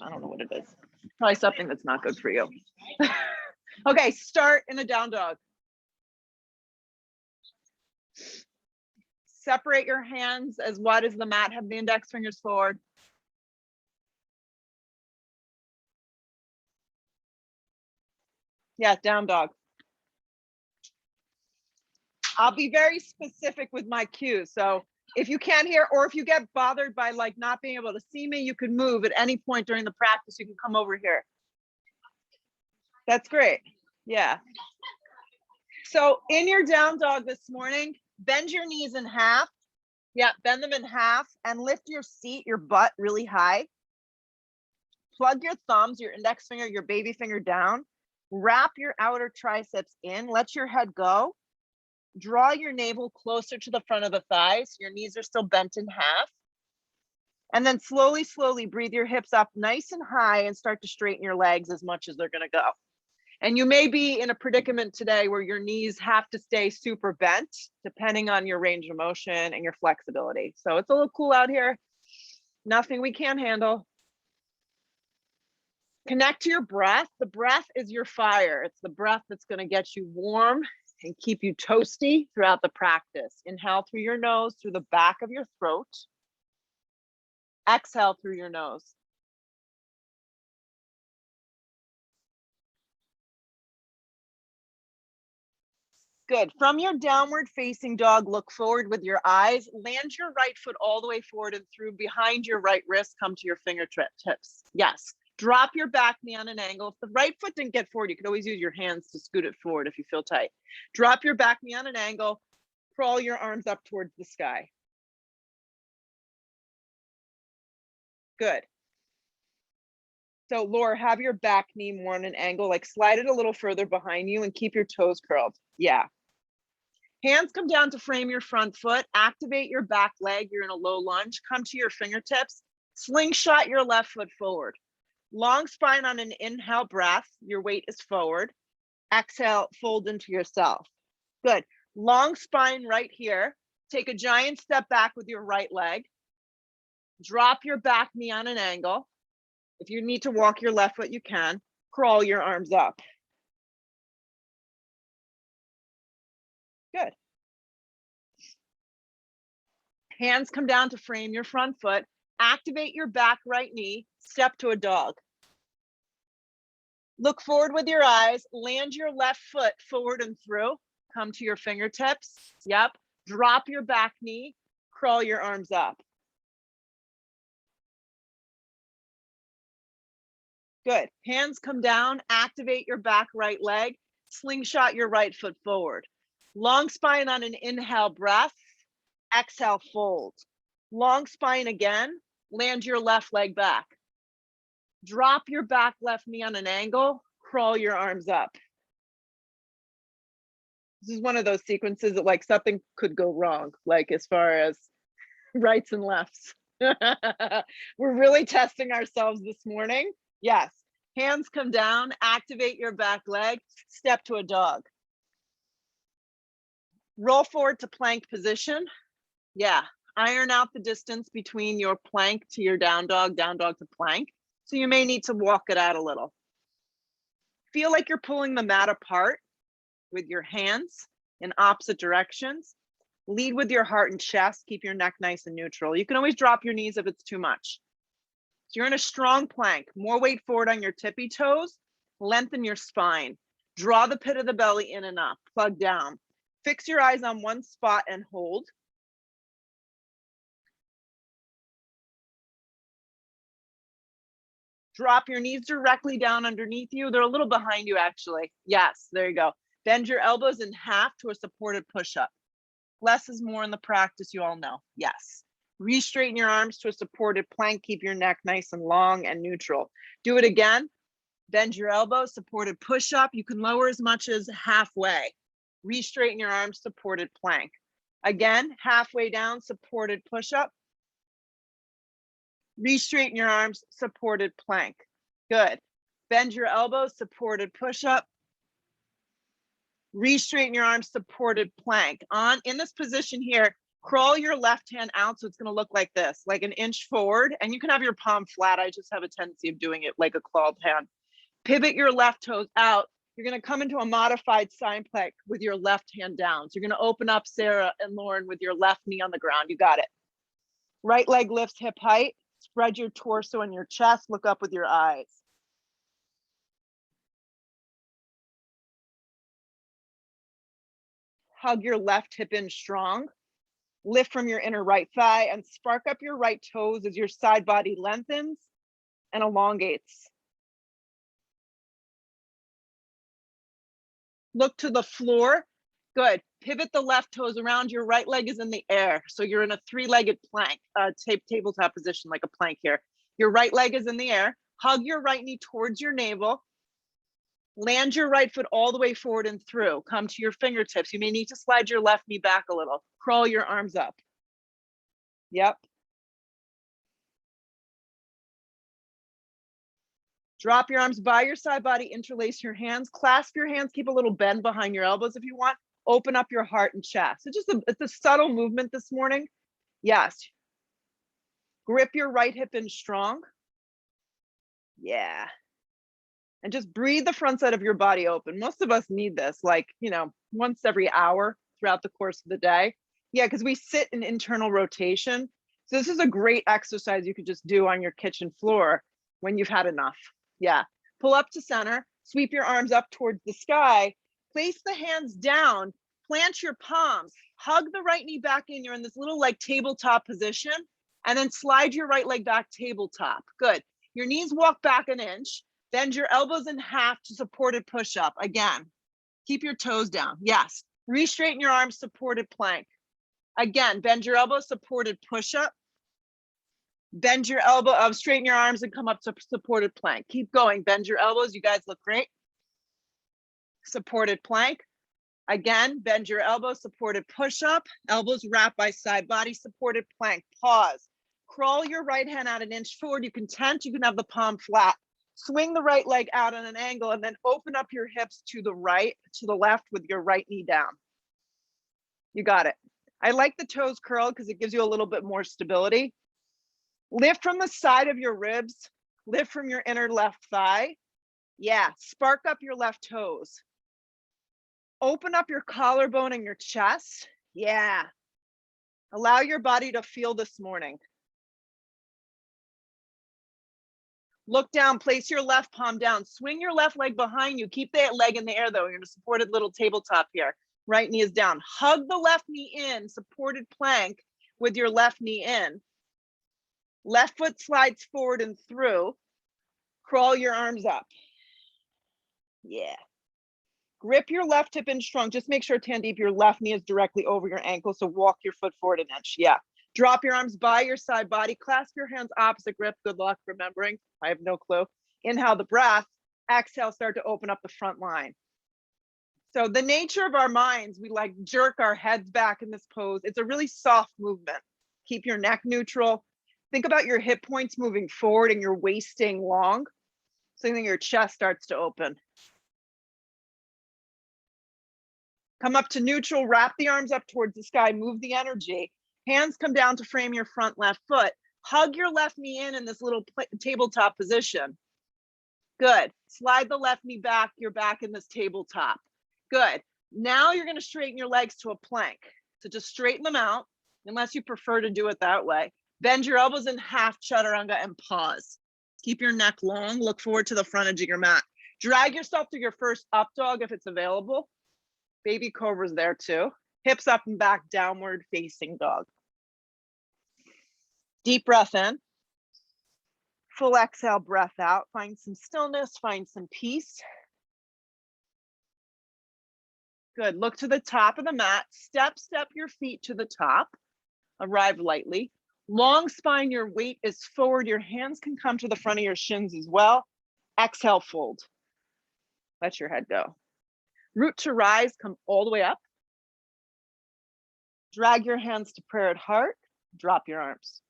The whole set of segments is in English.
I don't know what it is. Probably something that's not good for you. Okay, start in a down dog. Separate your hands as wide as the mat. Have the index fingers forward. Yeah, down dog. I'll be very specific with my cues. So if you can't hear, or if you get bothered by like not being able to see me, you can move at any point during the practice. You can come over here. That's great. Yeah. So in your down dog this morning, bend your knees in half. Yeah, bend them in half and lift your seat, your butt really high. Plug your thumbs, your index finger, your baby finger down. Wrap your outer triceps in. Let your head go. Draw your navel closer to the front of the thighs. Your knees are still bent in half. And then slowly, slowly breathe your hips up nice and high and start to straighten your legs as much as they're going to go. And you may be in a predicament today where your knees have to stay super bent, depending on your range of motion and your flexibility. So it's a little cool out here. Nothing we can't handle. Connect to your breath. The breath is your fire. It's the breath that's going to get you warm and keep you toasty throughout the practice. Inhale through your nose, through the back of your throat. Exhale through your nose. Good. From your downward facing dog, look forward with your eyes. Land your right foot all the way forward and through behind your right wrist. Come to your fingertips. Yes. Drop your back knee on an angle. If the right foot didn't get forward, you could always use your hands to scoot it forward if you feel tight. Drop your back knee on an angle. Crawl your arms up towards the sky. Good. So Laura, have your back knee more on an angle, like slide it a little further behind you and keep your toes curled. Yeah. Hands come down to frame your front foot. Activate your back leg. You're in a low lunge. Come to your fingertips. Slingshot your left foot forward. Long spine on an inhale breath. Your weight is forward. Exhale, fold into yourself. Good. Long spine right here. Take a giant step back with your right leg. Drop your back knee on an angle. If you need to walk your left foot, you can. Crawl your arms up. Good. Hands come down to frame your front foot. Activate your back right knee. Step to a dog. Look forward with your eyes. Land your left foot forward and through. Come to your fingertips. Yep. Drop your back knee. Crawl your arms up. Good. Hands come down. Activate your back right leg. Slingshot your right foot forward. Long spine on an inhale breath. Exhale, fold. Long spine again. Land your left leg back. Drop your back left knee on an angle. Crawl your arms up. This is one of those sequences that like something could go wrong, like as far as rights and lefts. We're really testing ourselves this morning. Yes. Hands come down. Activate your back leg. Step to a dog. Roll forward to plank position. Yeah. Iron out the distance between your plank to your down dog to plank. So you may need to walk it out a little. Feel like you're pulling the mat apart with your hands in opposite directions. Lead with your heart and chest. Keep your neck nice and neutral. You can always drop your knees if it's too much. So you're in a strong plank. More weight forward on your tippy toes. Lengthen your spine. Draw the pit of the belly in and up. Plug down. Fix your eyes on one spot and hold. Drop your knees directly down underneath you. They're a little behind you, actually. Yes, there you go. Bend your elbows in half to a supported push-up. Less is more in the practice, you all know. Yes. Re-straighten your arms to a supported plank. Keep your neck nice and long and neutral. Do it again. Bend your elbows, supported push-up. You can lower as much as halfway. Re-straighten your arms, supported plank. Again, halfway down, supported push-up. Re-straighten your arms, supported plank. Good. Bend your elbows, supported push-up. Re-straighten your arms, supported plank. In this position here, Crawl your left hand out so it's going to look like this, like an inch forward, and you can have your palm flat. I just have a tendency of doing it like a clawed hand. Pivot your left toes out. You're going to come into a modified side plank with your left hand down. So you're going to open up, Sarah and Lauren, with your left knee on the ground. You got it. Right leg lifts hip height. Spread your torso and your chest. Look up with your eyes. Hug your left hip in strong. Lift from your inner right thigh and spark up your right toes as your side body lengthens and elongates. Look to the floor. Good. Pivot the left toes around. Your right leg is in the air. So you're in a three-legged plank, tabletop position, like a plank here. Your right leg is in the air. Hug your right knee towards your navel. Land your right foot all the way forward and through. Come to your fingertips. You may need to slide your left knee back a little. Crawl your arms up. Yep. Drop your arms by your side body, interlace your hands, clasp your hands, keep a little bend behind your elbows if you want. Open up your heart and chest. It's a subtle movement this morning. Yes. Grip your right hip in strong. Yeah. And just breathe the front side of your body open. Most of us need this, like, once every hour throughout the course of the day. Yeah, because we sit in internal rotation. So this is a great exercise you could just do on your kitchen floor when you've had enough. Yeah. Pull up to center, sweep your arms up towards the sky, place the hands down, plant your palms, hug the right knee back in. You're in this little like tabletop position, and then slide your right leg back tabletop. Good. Your knees walk back an inch. Bend your elbows in half to supported push-up. Again, keep your toes down. Yes. Re-straighten your arms, supported plank. Again, bend your elbows, supported push-up. Bend your elbow, straighten your arms and come up to supported plank. Keep going. Bend your elbows. You guys look great. Supported plank. Again, bend your elbows, supported push-up. Elbows wrapped by side body, supported plank. Pause. Crawl your right hand out an inch forward. You can tent. You can have the palm flat. Swing the right leg out on an angle and then open up your hips to the right, to the left with your right knee down. You got it. I like the toes curled because it gives you a little bit more stability. Lift from the side of your ribs. Lift from your inner left thigh. Yeah, spark up your left toes. Open up your collarbone and your chest. Yeah. Allow your body to feel this morning. Look down, place your left palm down, swing your left leg behind you. Keep that leg in the air though. You're in a supported little tabletop here. Right knee is down. Hug the left knee in, supported plank with your left knee in. Left foot slides forward and through. Crawl your arms up. Yeah. Grip your left hip in strong. Just make sure, Tandeep, your left knee is directly over your ankle. So walk your foot forward an inch. Yeah. Drop your arms by your side body. Clasp your hands opposite grip. Good luck remembering. I have no clue. Inhale the breath. Exhale, start to open up the front line. So the nature of our minds, we like jerk our heads back in this pose. It's a really soft movement. Keep your neck neutral. Think about your hip points moving forward and your waist staying long. So then your chest starts to open. Come up to neutral, wrap the arms up towards the sky, move the energy. Hands come down to frame your front left foot. Hug your left knee in this little tabletop position. Good. Slide the left knee back. You're back in this tabletop. Good. Now you're going to straighten your legs to a plank. So just straighten them out, unless you prefer to do it that way. Bend your elbows in half, chaturanga, and pause. Keep your neck long. Look forward to the front edge of your mat. Drag yourself to your first up dog if it's available. Baby cobra's there too. Hips up and back, downward facing dog. Deep breath in. Full exhale, breath out. Find some stillness, find some peace. Good. Look to the top of the mat. Step your feet to the top. Arrive lightly. Long spine, your weight is forward. Your hands can come to the front of your shins as well. Exhale, fold. Let your head go. Root to rise, come all the way up. Drag your hands to prayer at heart. Drop your arms.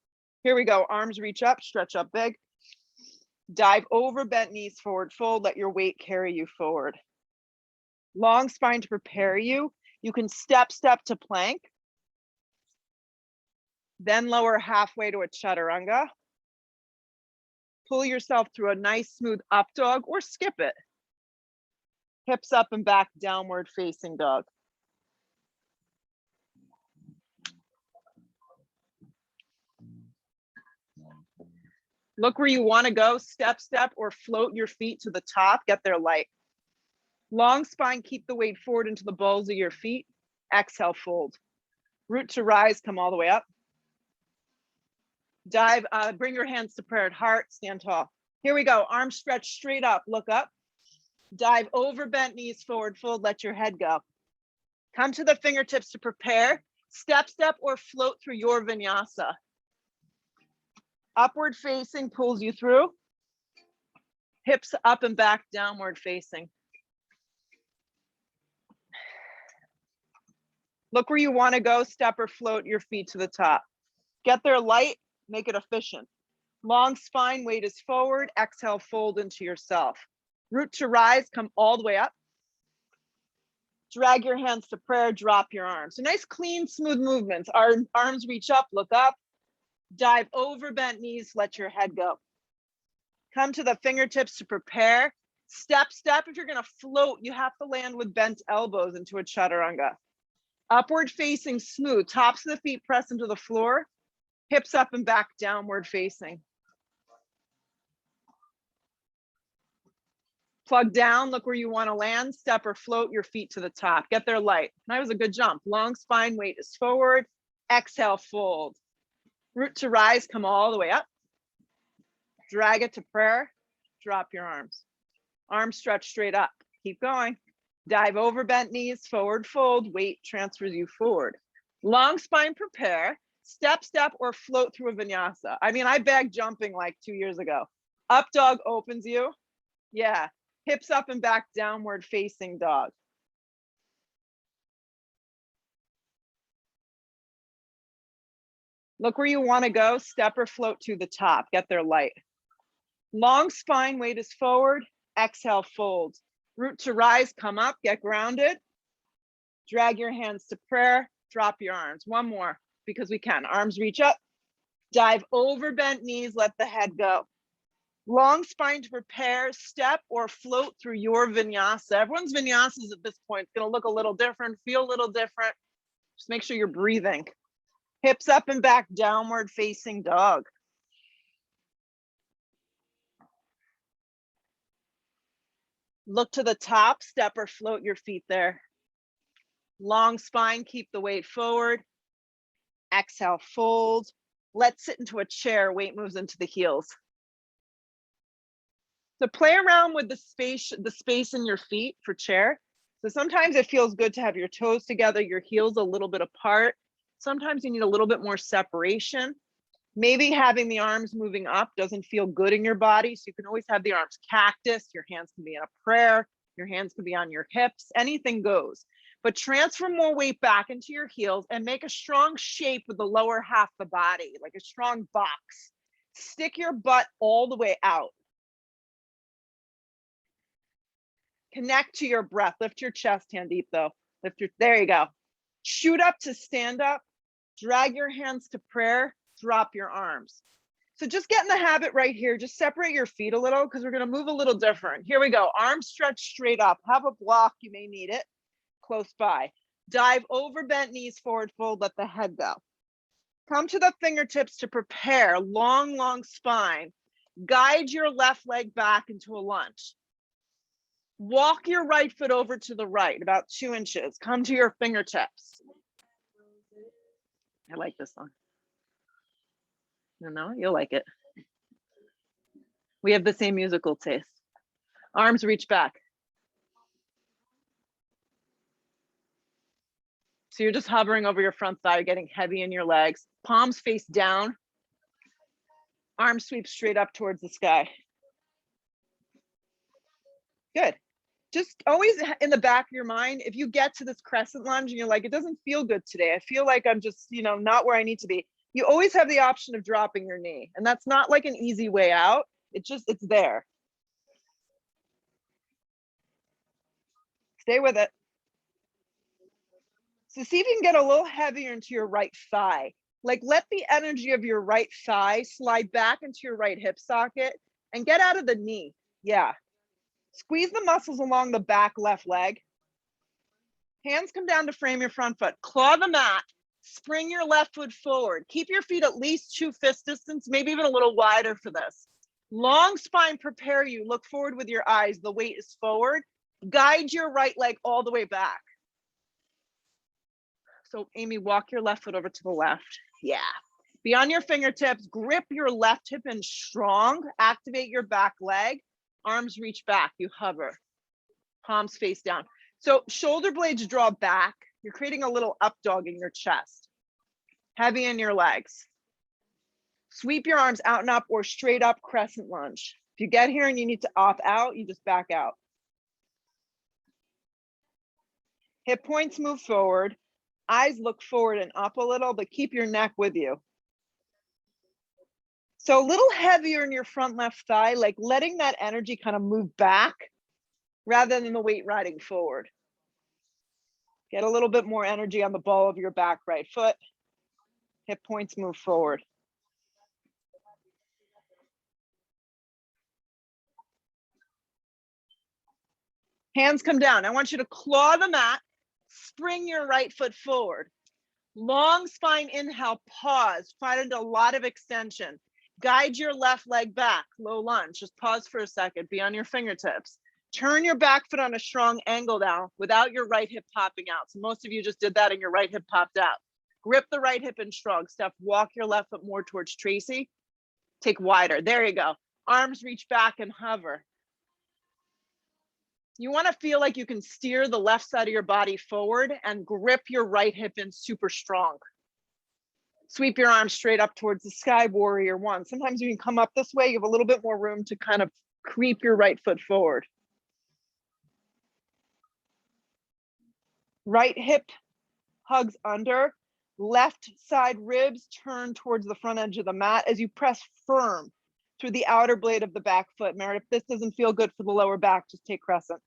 Here we go. Arms reach up, stretch up big. Dive over, bent knees, forward fold. Let your weight carry you forward. Long spine to prepare you. You can step to plank. Then lower halfway to a chaturanga. Pull yourself through a nice smooth up dog or skip it. Hips up and back, downward facing dog. Look where you want to go, step, step, or float your feet to the top, get there light. Long spine, keep the weight forward into the balls of your feet. Exhale, fold. Root to rise, come all the way up. Dive, bring your hands to prayer at heart, stand tall. Here we go, arms stretched straight up, look up. Dive over, bent knees, forward fold, let your head go. Come to the fingertips to prepare. Step, step, or float through your vinyasa. Upward facing pulls you through. Hips up and back, downward facing. Look where you want to go, step or float your feet to the top. Get there light, make it efficient. Long spine, weight is forward, exhale, fold into yourself. Root to rise, come all the way up. Drag your hands to prayer, drop your arms. So nice, clean, smooth movements. Our arms reach up, look up. Dive over, bent knees, let your head go. Come to the fingertips to prepare. Step, step. If you're gonna float, you have to land with bent elbows into a chaturanga. Upward facing smooth, tops of the feet press into the floor. Hips up and back, downward facing. Plug down, look where you want to land, step or float your feet to the top. Get there light. That was a good jump. Long spine, weight is forward. Exhale, fold. Root to rise, come all the way up. Drag it to prayer. Drop your arms. Arms stretch straight up. Keep going. Dive over, bent knees, forward fold. Weight transfers you forward. Long spine, prepare. Step, step, or float through a vinyasa. I mean, I bagged jumping like 2 years ago. Up dog opens you. Yeah. Hips up and back, downward facing dog. Look where you want to go, step or float to the top, get there light. Long spine, weight is forward, exhale, fold. Root to rise, come up, get grounded. Drag your hands to prayer, drop your arms. One more, because we can. Arms reach up, dive over bent knees, let the head go. Long spine to prepare, step or float through your vinyasa. Everyone's vinyasas at this point is going to look a little different, feel a little different. Just make sure you're breathing. Hips up and back, downward facing dog. Look to the top, step or float your feet there. Long spine, keep the weight forward. Exhale, fold. Let's sit into a chair, weight moves into the heels. So play around with the space in your feet for chair. So sometimes it feels good to have your toes together, your heels a little bit apart. Sometimes you need a little bit more separation. Maybe having the arms moving up doesn't feel good in your body. So you can always have the arms cactus. Your hands can be in a prayer. Your hands can be on your hips. Anything goes. But transfer more weight back into your heels and make a strong shape with the lower half of the body, like a strong box. Stick your butt all the way out. Connect to your breath. Lift your chest, hand deep though. There you go. Shoot up to stand up. Drag your hands to prayer. Drop your arms. So just get in the habit right here. Just separate your feet a little because we're going to move a little different. Here we go. Arms stretched straight up. Have a block. You may need it close by. Dive over bent knees, forward fold. Let the head go. Come to the fingertips to prepare. Long, long spine. Guide your left leg back into a lunge. Walk your right foot over to the right, about 2 inches. Come to your fingertips. I like this song. No, you'll like it. We have the same musical taste. Arms reach back. So you're just hovering over your front thigh, getting heavy in your legs. Palms face down. Arms sweep straight up towards the sky. Good. Just always in the back of your mind, if you get to this crescent lunge and you're like, it doesn't feel good today. I feel like I'm just, not where I need to be. You always have the option of dropping your knee. And that's not like an easy way out. It's there. Stay with it. So see if you can get a little heavier into your right thigh. Like let the energy of your right thigh slide back into your right hip socket and get out of the knee. Yeah. Squeeze the muscles along the back left leg. Hands come down to frame your front foot. Claw the mat. Spring your left foot forward. Keep your feet at least 2 fist distance, maybe even a little wider for this. Long spine, prepare you. Look forward with your eyes. The weight is forward. Guide your right leg all the way back. So Amy, walk your left foot over to the left. Yeah. Be on your fingertips. Grip your left hip in strong. Activate your back leg. Arms reach back. You hover. Palms face down. So shoulder blades draw back. You're creating a little up dog in your chest. Heavy in your legs. Sweep your arms out and up or straight up crescent lunge. If you get here and you need to opt out, you just back out. Hip points move forward. Eyes look forward and up a little, but keep your neck with you. So a little heavier in your front left thigh, like letting that energy kind of move back rather than the weight riding forward. Get a little bit more energy on the ball of your back right foot. Hip points move forward. Hands come down. I want you to claw the mat, spring your right foot forward. Long spine inhale, pause, find a lot of extension. Guide your left leg back, low lunge. Just pause for a second, be on your fingertips. Turn your back foot on a strong angle now without your right hip popping out. So most of you just did that and your right hip popped out. Grip the right hip in strong. Steph, walk your left foot more towards Tracy. Take wider, there you go. Arms reach back and hover. You want to feel like you can steer the left side of your body forward and grip your right hip in super strong. Sweep your arms straight up towards the sky, warrior one. Sometimes you can come up this way, you have a little bit more room to kind of creep your right foot forward. Right hip hugs under, left side ribs turn towards the front edge of the mat as you press firm through the outer blade of the back foot. Meredith, if this doesn't feel good for the lower back, just take crescent.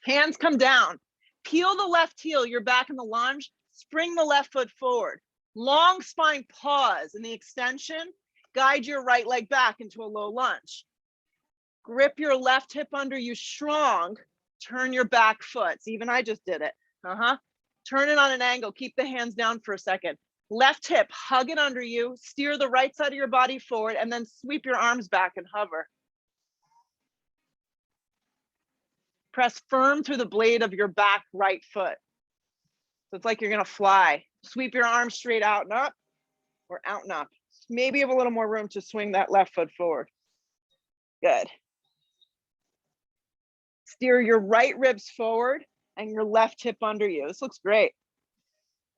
Hands come down. Peel the left heel, you're back in the lunge. Spring the left foot forward. Long spine, pause in the extension. Guide your right leg back into a low lunge. Grip your left hip under you strong. Turn your back foot. See, even I just did it. Turn it on an angle. Keep the hands down for a second. Left hip, hug it under you. Steer the right side of your body forward and then sweep your arms back and hover. Press firm through the blade of your back right foot. So it's like you're gonna fly. Sweep your arms straight out and up or out and up. Maybe you have a little more room to swing that left foot forward. Good. Steer your right ribs forward and your left hip under you. This looks great.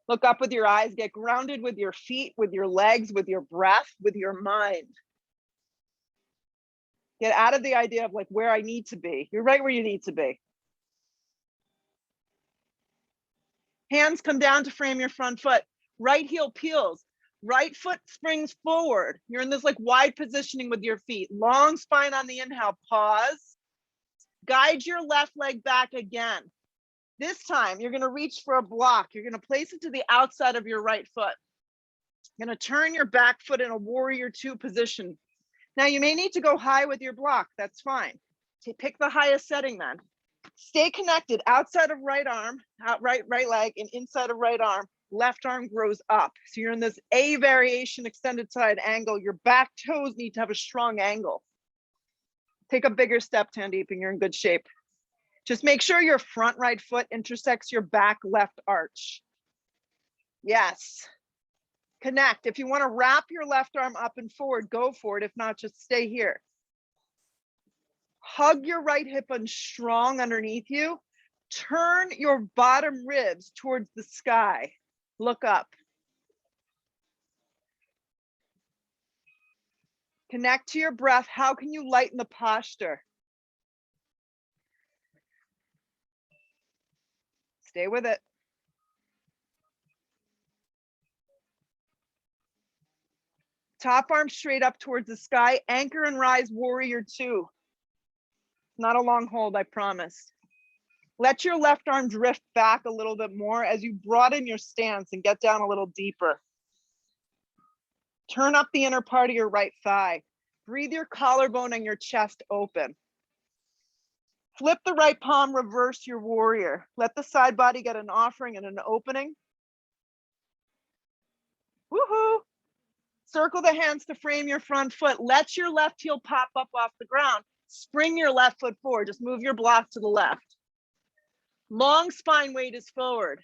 Look up with your eyes, get grounded with your feet, with your legs, with your breath, with your mind. Get out of the idea of like where I need to be. You're right where you need to be. Hands come down to frame your front foot. Right heel peels. Right foot springs forward. You're in this like wide positioning with your feet. Long spine on the inhale, pause. Guide your left leg back again. This time, you're gonna reach for a block. You're gonna place it to the outside of your right foot. You're gonna turn your back foot in a warrior two position. Now you may need to go high with your block, that's fine. Pick the highest setting then. Stay connected outside of right arm, out right leg, and inside of right arm. Left arm grows up. So you're in this A variation extended side angle. Your back toes need to have a strong angle. Take a bigger step, Tandeep, and you're in good shape. Just make sure your front right foot intersects your back left arch. Yes. Connect. If you want to wrap your left arm up and forward, go for it. If not, just stay here. Hug your right hip in strong underneath you. Turn your bottom ribs towards the sky. Look up. Connect to your breath. How can you lighten the posture? Stay with it. Top arm straight up towards the sky. Anchor and rise, warrior two. Not a long hold, I promise. Let your left arm drift back a little bit more as you broaden your stance and get down a little deeper. Turn up the inner part of your right thigh. Breathe your collarbone and your chest open. Flip the right palm, reverse your warrior. Let the side body get an offering and an opening. Woohoo! Circle the hands to frame your front foot. Let your left heel pop up off the ground. Spring your left foot forward. Just move your block to the left. Long spine weight is forward.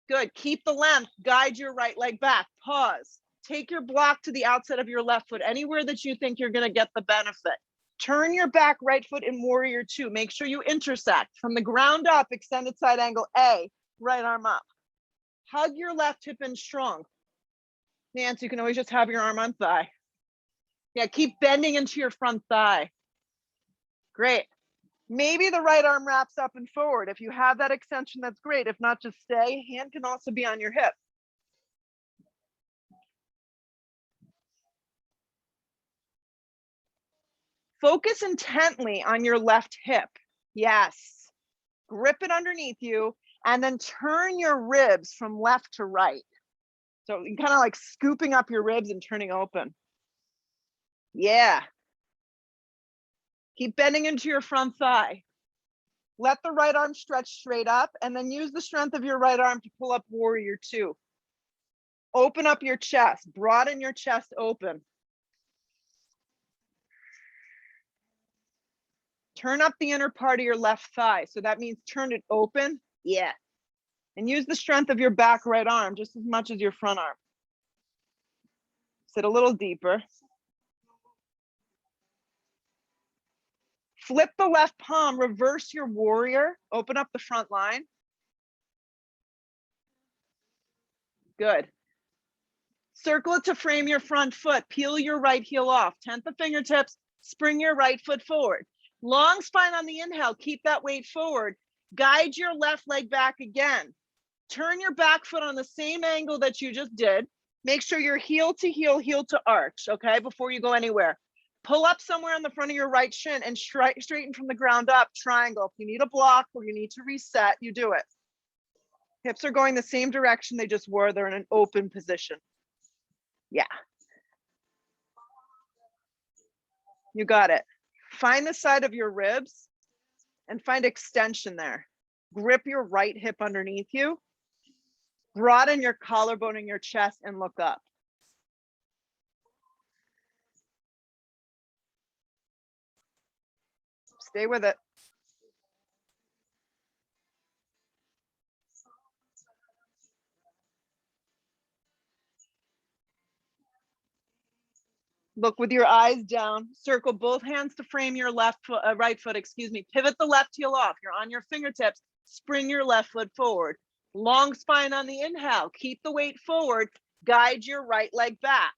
Good. Keep the length. Guide your right leg back. Pause. Take your block to the outside of your left foot, anywhere that you think you're going to get the benefit. Turn your back right foot in warrior two. Make sure you intersect. From the ground up, extended side angle A, right arm up. Hug your left hip in strong. Nancy, you can always just have your arm on thigh. Yeah, keep bending into your front thigh. Great. Maybe the right arm wraps up and forward. If you have that extension, that's great. If not, just stay. Hand can also be on your hip. Focus intently on your left hip. Yes. Grip it underneath you and then turn your ribs from left to right. So you kind of like scooping up your ribs and turning open. Yeah. Keep bending into your front thigh. Let the right arm stretch straight up and then use the strength of your right arm to pull up warrior two. Open up your chest, broaden your chest open. Turn up the inner part of your left thigh. So that means turn it open. Yeah. And use the strength of your back right arm just as much as your front arm. Sit a little deeper. Flip the left palm, reverse your warrior, open up the front line. Good. Circle it to frame your front foot. Peel your right heel off. Tent the fingertips. Spring your right foot forward. Long spine on the inhale. Keep that weight forward. Guide your left leg back again. Turn your back foot on the same angle that you just did. Make sure you're heel to heel, heel to arch, okay, before you go anywhere. Pull up somewhere on the front of your right shin and straighten from the ground up, triangle. If you need a block or you need to reset, you do it. Hips are going the same direction they just were. They're in an open position. Yeah. You got it. Find the side of your ribs and find extension there. Grip your right hip underneath you. Broaden your collarbone in your chest and look up. Stay with it. Look with your eyes down. Circle both hands to frame your left foot, right foot, excuse me. Pivot the left heel off. You're on your fingertips. Spring your left foot forward. Long spine on the inhale. Keep the weight forward. Guide your right leg back.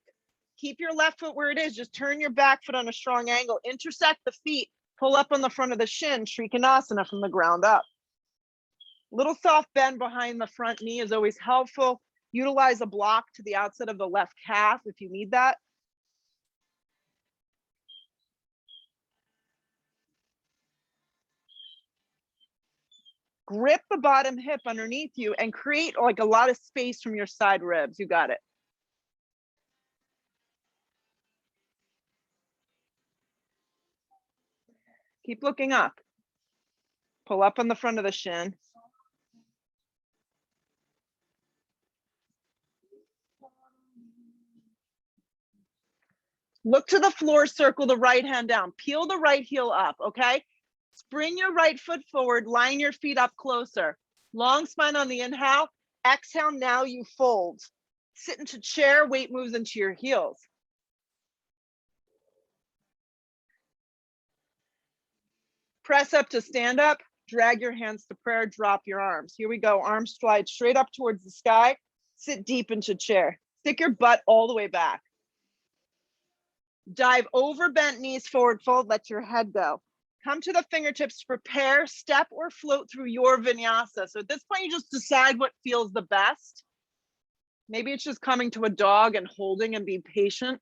Keep your left foot where it is. Just turn your back foot on a strong angle. Intersect the feet. Pull up on the front of the shin. Trikonasana from the ground up. Little soft bend behind the front knee is always helpful. Utilize a block to the outside of the left calf if you need that. Grip the bottom hip underneath you and create like a lot of space from your side ribs. You got it. Keep looking up. Pull up on the front of the shin. Look to the floor, circle the right hand down. Peel the right heel up, okay? Spring your right foot forward, line your feet up closer. Long spine on the inhale. Exhale, now you fold. Sit into chair, weight moves into your heels. Press up to stand up, drag your hands to prayer, drop your arms. Here we go, arms slide straight up towards the sky. Sit deep into chair. Stick your butt all the way back. Dive over bent knees, forward fold, let your head go. Come to the fingertips, prepare, step or float through your vinyasa. So at this point, you just decide what feels the best. Maybe it's just coming to a dog and holding and be patient.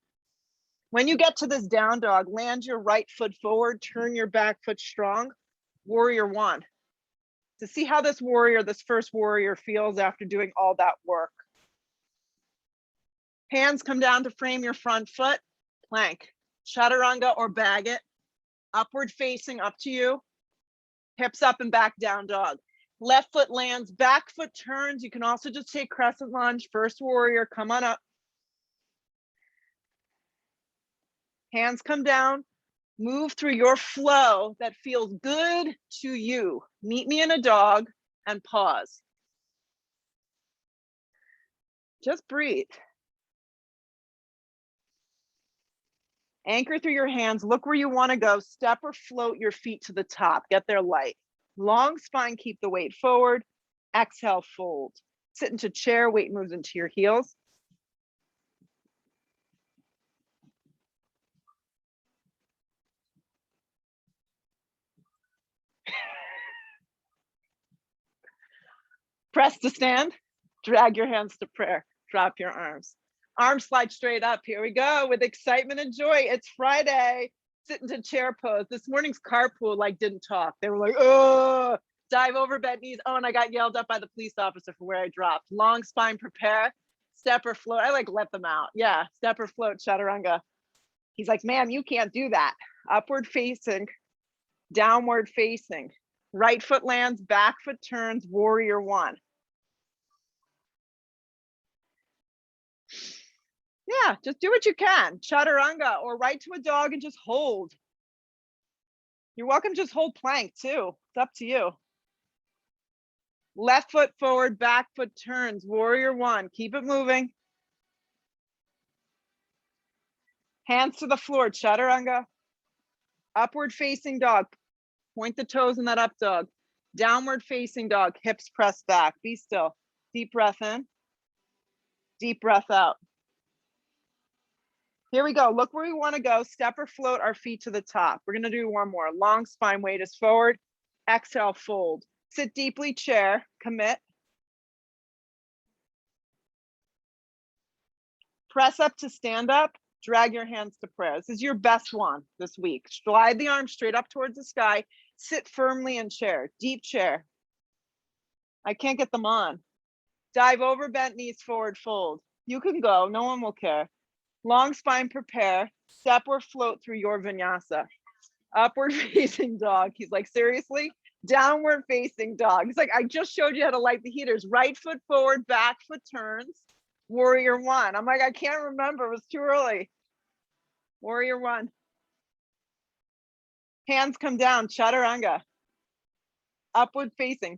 When you get to this down dog, land your right foot forward, turn your back foot strong. Warrior one. to see how this warrior, this first warrior, feels after doing all that work. Hands come down to frame your front foot, plank, chaturanga or bag it, upward facing, up to you, hips up and back, down dog. Left foot lands, back foot turns. You can also just take crescent lunge, first warrior, come on up. Hands come down, move through your flow that feels good to you. Meet me in a dog and pause. Just breathe. Anchor through your hands, look where you want to go, step or float your feet to the top, get there light. Long spine, keep the weight forward. Exhale, fold. Sit into chair, weight moves into your heels. Press to stand, drag your hands to prayer, drop your arms. Arms slide straight up, here we go, with excitement and joy. It's Friday, sit into chair pose. This morning's carpool didn't talk. They were like, oh, dive over, bent knees. Oh, and I got yelled at by the police officer for where I dropped. Long spine, prepare, step or float. I let them out. Yeah, step or float, chaturanga. He's like, ma'am, you can't do that. Upward facing, downward facing. Right foot lands, back foot turns, warrior one. Yeah, just do what you can. Chaturanga or right to a dog and just hold. You're welcome to just hold plank too. It's up to you. Left foot forward, back foot turns, warrior one. Keep it moving. Hands to the floor, chaturanga. Upward facing dog. Point the toes in that up dog. Downward facing dog, hips press back. Be still. Deep breath in. Deep breath out. Here we go. Look where we want to go. Step or float our feet to the top. We're going to do one more. Long spine, weight is forward. Exhale, fold. Sit deeply, chair, commit. Press up to stand up. Drag your hands to prayer. This is your best one this week. Slide the arms straight up towards the sky. Sit firmly in chair, deep chair. I can't get them on. Dive over, bent knees, forward fold. You can go, no one will care. Long spine, prepare, step or float through your vinyasa. Upward facing dog. He's like, seriously? Downward facing dog. He's like, I just showed you how to light the heaters. Right foot forward, back foot turns. Warrior one. I'm like, I can't remember, it was too early. Warrior one. Hands come down, chaturanga. Upward facing.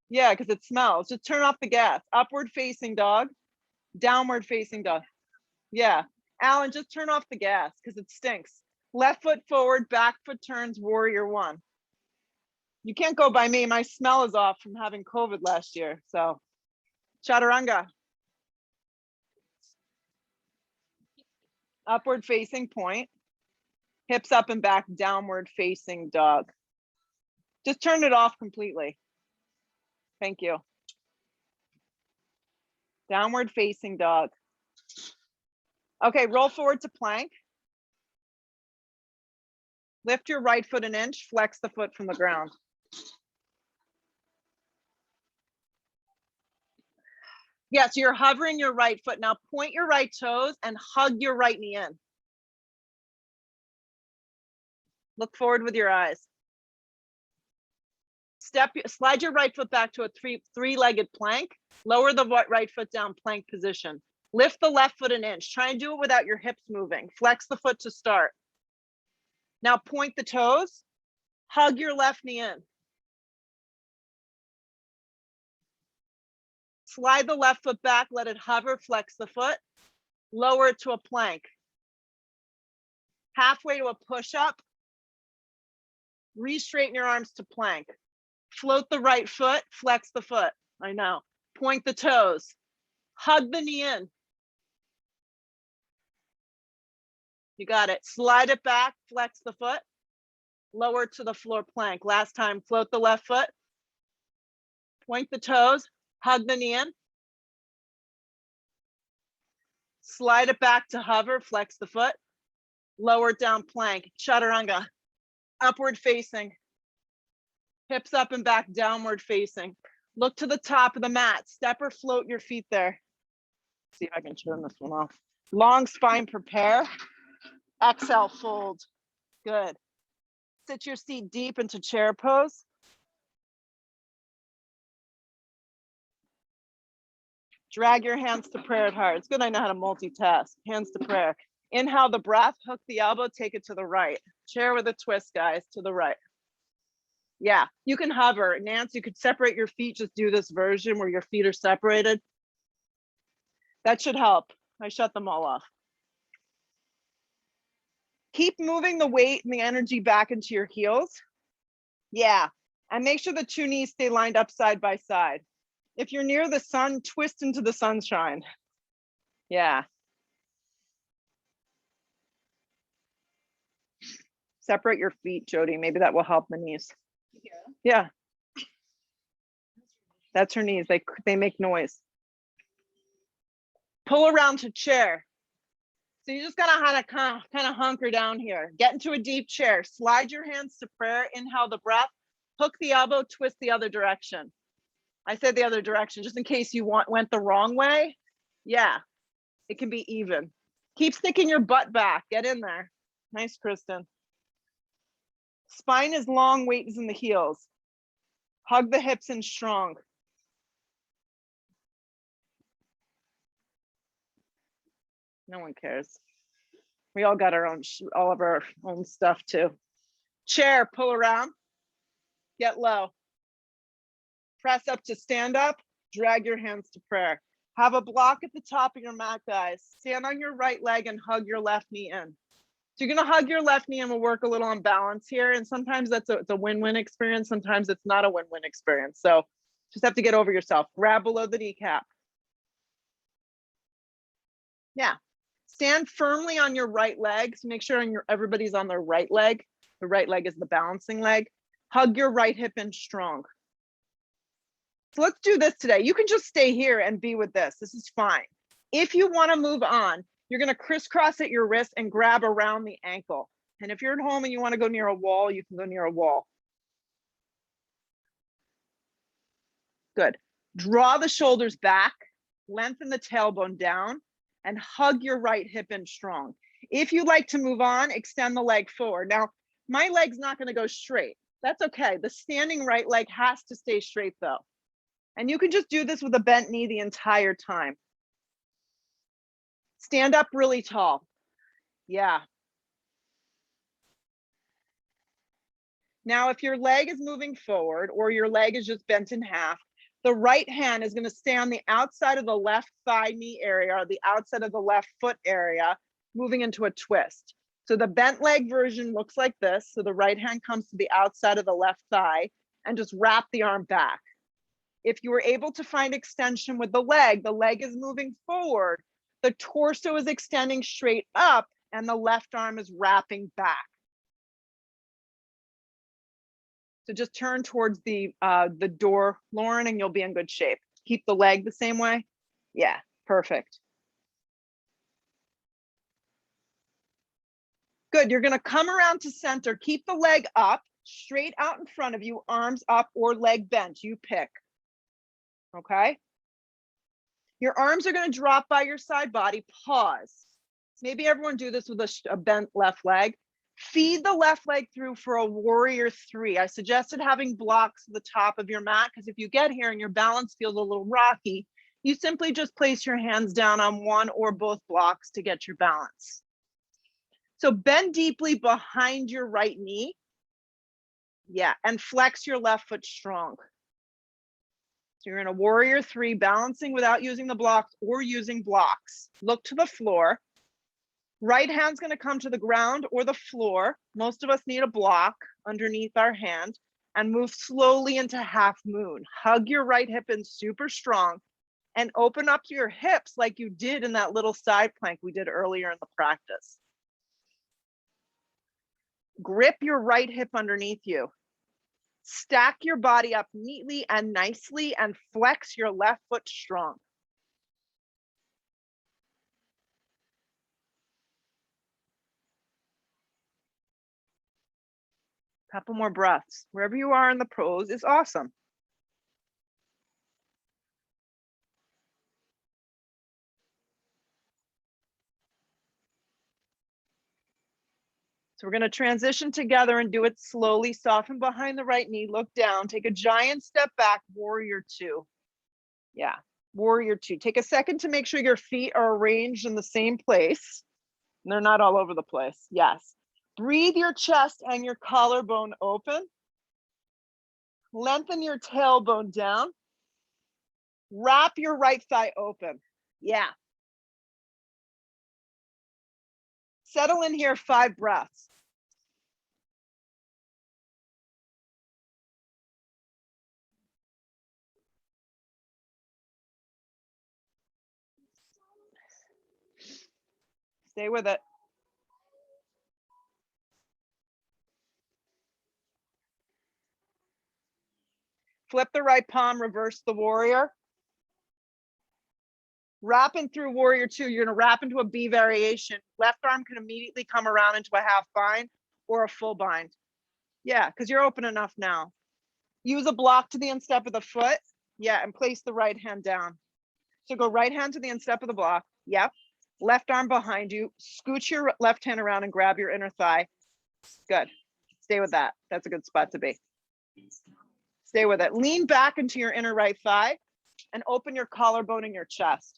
Yeah, because it smells. Just turn off the gas. Upward facing dog, downward facing dog. Yeah, Alan, just turn off the gas because it stinks. Left foot forward, back foot turns, warrior one. You can't go by me. My smell is off from having COVID last year. So, chaturanga. Upward facing point. Hips up and back, downward facing dog. Just turn it off completely. Thank you. Downward facing dog. Okay, roll forward to plank. Lift your right foot an inch, flex the foot from the ground. Yeah, so you're hovering your right foot. Now point your right toes and hug your right knee in. Look forward with your eyes. Slide your right foot back to a three-legged plank. Lower the right foot down, plank position. Lift the left foot an inch. Try and do it without your hips moving. Flex the foot to start. Now point the toes. Hug your left knee in. Slide the left foot back, let it hover, flex the foot. Lower it to a plank. Halfway to a push-up. Re-straighten your arms to plank. Float the right foot, flex the foot. I know. Point the toes. Hug the knee in. You got it. Slide it back, flex the foot. Lower to the floor plank. Last time, float the left foot. Point the toes, hug the knee in. Slide it back to hover, flex the foot. Lower it down plank, chaturanga. Upward facing. Hips up and back, downward facing. Look to the top of the mat. Step or float your feet there. See if I can turn this one off. Long spine, prepare. Exhale, fold. Good. Sit your seat deep into chair pose. Drag your hands to prayer at heart. It's good I know how to multitask. Hands to prayer. Inhale the breath, hook the elbow, take it to the right. Chair with a twist, guys, to the right. Yeah, you can hover. Nance, you could separate your feet. Just do this version where your feet are separated. That should help. I shut them all off. Keep moving the weight and the energy back into your heels. Yeah, and make sure the two knees stay lined up side by side. If you're near the sun, twist into the sunshine. Yeah. Separate your feet, Jody. Maybe that will help the knees. Yeah. That's her knees. They make noise. Pull around to chair. So you just gotta kind of hunker down here. Get into a deep chair. Slide your hands to prayer. Inhale the breath. Hook the elbow. Twist the other direction. I said the other direction just in case you went the wrong way. Yeah, it can be even. Keep sticking your butt back. Get in there. Nice, Kristen. Spine is long, weight is in the heels. Hug the hips in strong. No one cares. We all got all of our own stuff too. Chair, pull around. Get low. Press up to stand up. Drag your hands to prayer. Have a block at the top of your mat, guys. Stand on your right leg and hug your left knee in. So you're gonna hug your left knee and we'll work a little on balance here. And sometimes it's a win-win experience. Sometimes it's not a win-win experience. So just have to get over yourself. Grab below the kneecap. Yeah. Stand firmly on your right leg. So make sure everybody's on their right leg. The right leg is the balancing leg. Hug your right hip in strong. So let's do this today. You can just stay here and be with this. This is fine. If you want to move on, you're going to crisscross at your wrist and grab around the ankle. And if you're at home and you want to go near a wall, you can go near a wall. Good. Draw the shoulders back, lengthen the tailbone down, and hug your right hip in strong. If you like to move on, extend the leg forward. Now, my leg's not going to go straight. That's okay. The standing right leg has to stay straight though. And you can just do this with a bent knee the entire time. Stand up really tall. Yeah. Now, if your leg is moving forward or your leg is just bent in half, the right hand is going to stay on the outside of the left thigh knee area or the outside of the left foot area, moving into a twist. So the bent leg version looks like this. So the right hand comes to the outside of the left thigh and just wrap the arm back. If you were able to find extension with the leg is moving forward, the torso is extending straight up and the left arm is wrapping back. So just turn towards the door, Lauren, and you'll be in good shape. Keep the leg the same way. Yeah, perfect. Good, you're gonna come around to center. Keep the leg up, straight out in front of you, arms up or leg bent, you pick. Okay? Your arms are gonna drop by your side body, pause. Maybe everyone do this with a bent left leg. Feed the left leg through for a warrior 3. I suggested having blocks at the top of your mat because if you get here and your balance feels a little rocky, you simply just place your hands down on one or both blocks to get your balance. So bend deeply behind your right knee. Yeah, and flex your left foot strong. So you're in a warrior 3, balancing without using the blocks or using blocks. Look to the floor. Right hand's going to come to the ground or the floor. Most of us need a block underneath our hand and move slowly into half moon. Hug your right hip in super strong and open up your hips like you did in that little side plank we did earlier in the practice. Grip your right hip underneath you. Stack your body up neatly and nicely and flex your left foot strong. Couple more breaths. Wherever you are in the pose is awesome. So we're going to transition together and do it slowly. Soften behind the right knee, look down, take a giant step back, warrior two. Yeah, warrior two. Take a second to make sure your feet are arranged in the same place. They're not all over the place. Yes. Breathe your chest and your collarbone open. Lengthen your tailbone down. Wrap your right thigh open. Yeah. Settle in here, 5 breaths. Stay with it. Flip the right palm, reverse the warrior. Wrapping through warrior two, you're gonna wrap into a B variation. Left arm can immediately come around into a half bind or a full bind. Yeah, because you're open enough now. Use a block to the instep of the foot. Yeah, and place the right hand down. So go right hand to the instep of the block. Yep. Left arm behind you. Scooch your left hand around and grab your inner thigh. Good. Stay with that. That's a good spot to be. Stay with it. Lean back into your inner right thigh and open your collarbone in your chest.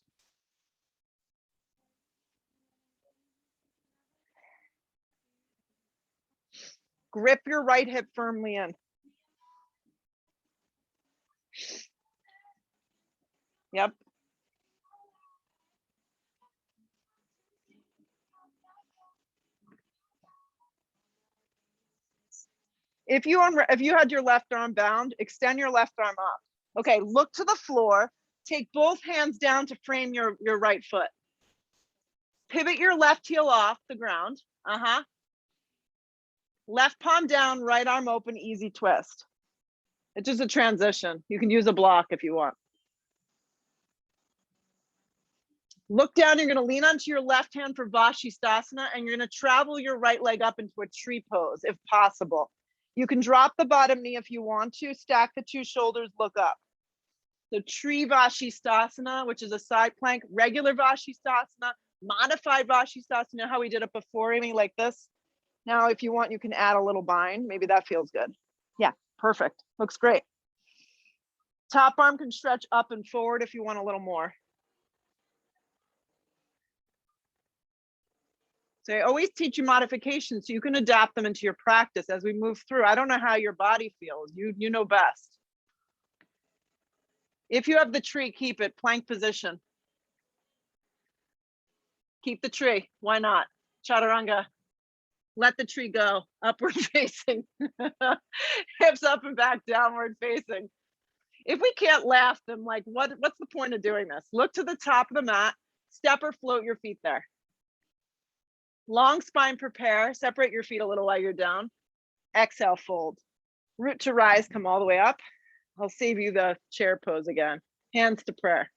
Grip your right hip firmly in. Yep. If you had your left arm bound, extend your left arm up. Okay, look to the floor. Take both hands down to frame your right foot. Pivot your left heel off the ground. Left palm down, right arm open, easy twist. It's just a transition. You can use a block if you want. Look down, you're gonna lean onto your left hand for Vashisthasana, and you're gonna travel your right leg up into a tree pose, if possible. You can drop the bottom knee if you want to, stack the 2 shoulders, look up. So tree Vashisthasana, which is a side plank, regular Vashisthasana, modified Vashisthasana, how we did it before, Amy, like this. Now, if you want, you can add a little bind. Maybe that feels good. Yeah, perfect. Looks great. Top arm can stretch up and forward if you want a little more. So I always teach you modifications so you can adapt them into your practice as we move through. I don't know how your body feels. You know best. If you have the tree, keep it. Plank position. Keep the tree. Why not? Chaturanga. Let the tree go. Upward facing. Hips up and back, downward facing. If we can't laugh, then like, what's the point of doing this? Look to the top of the mat. Step or float your feet there. Long spine, prepare. Separate your feet a little while you're down. Exhale, fold. Root to rise, come all the way up. I'll save you the chair pose again. Hands to prayer.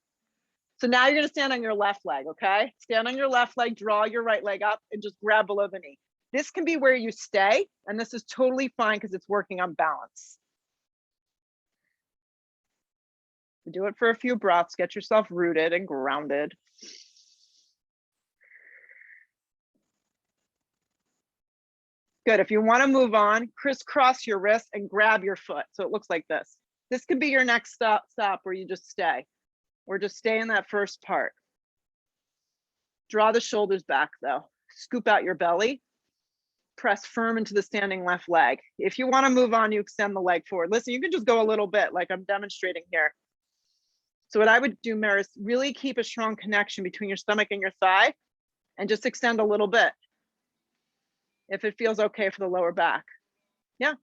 So now you're gonna stand on your left leg, okay? Stand on your left leg, draw your right leg up and just grab below the knee. This can be where you stay, and this is totally fine because it's working on balance. Do it for a few breaths, get yourself rooted and grounded. Good. If you want to move on, crisscross your wrist and grab your foot. So it looks like this. This could be your next stop where you just stay, or just stay in that first part. Draw the shoulders back though. Scoop out your belly. Press firm into the standing left leg. If you want to move on, you extend the leg forward. Listen, you can just go a little bit like I'm demonstrating here. So what I would do, Mary, is really keep a strong connection between your stomach and your thigh and just extend a little bit if it feels okay for the lower back. Yeah.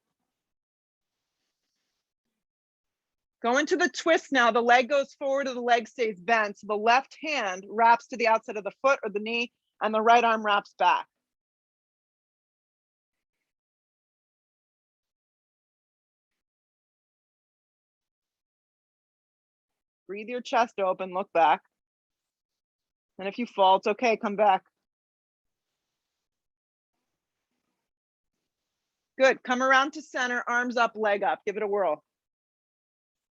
Go into the twist now. The leg goes forward or the leg stays bent. So the left hand wraps to the outside of the foot or the knee, and the right arm wraps back. Breathe your chest open, look back. And if you fall, it's okay, come back. Good. Come around to center, arms up, leg up. Give it a whirl.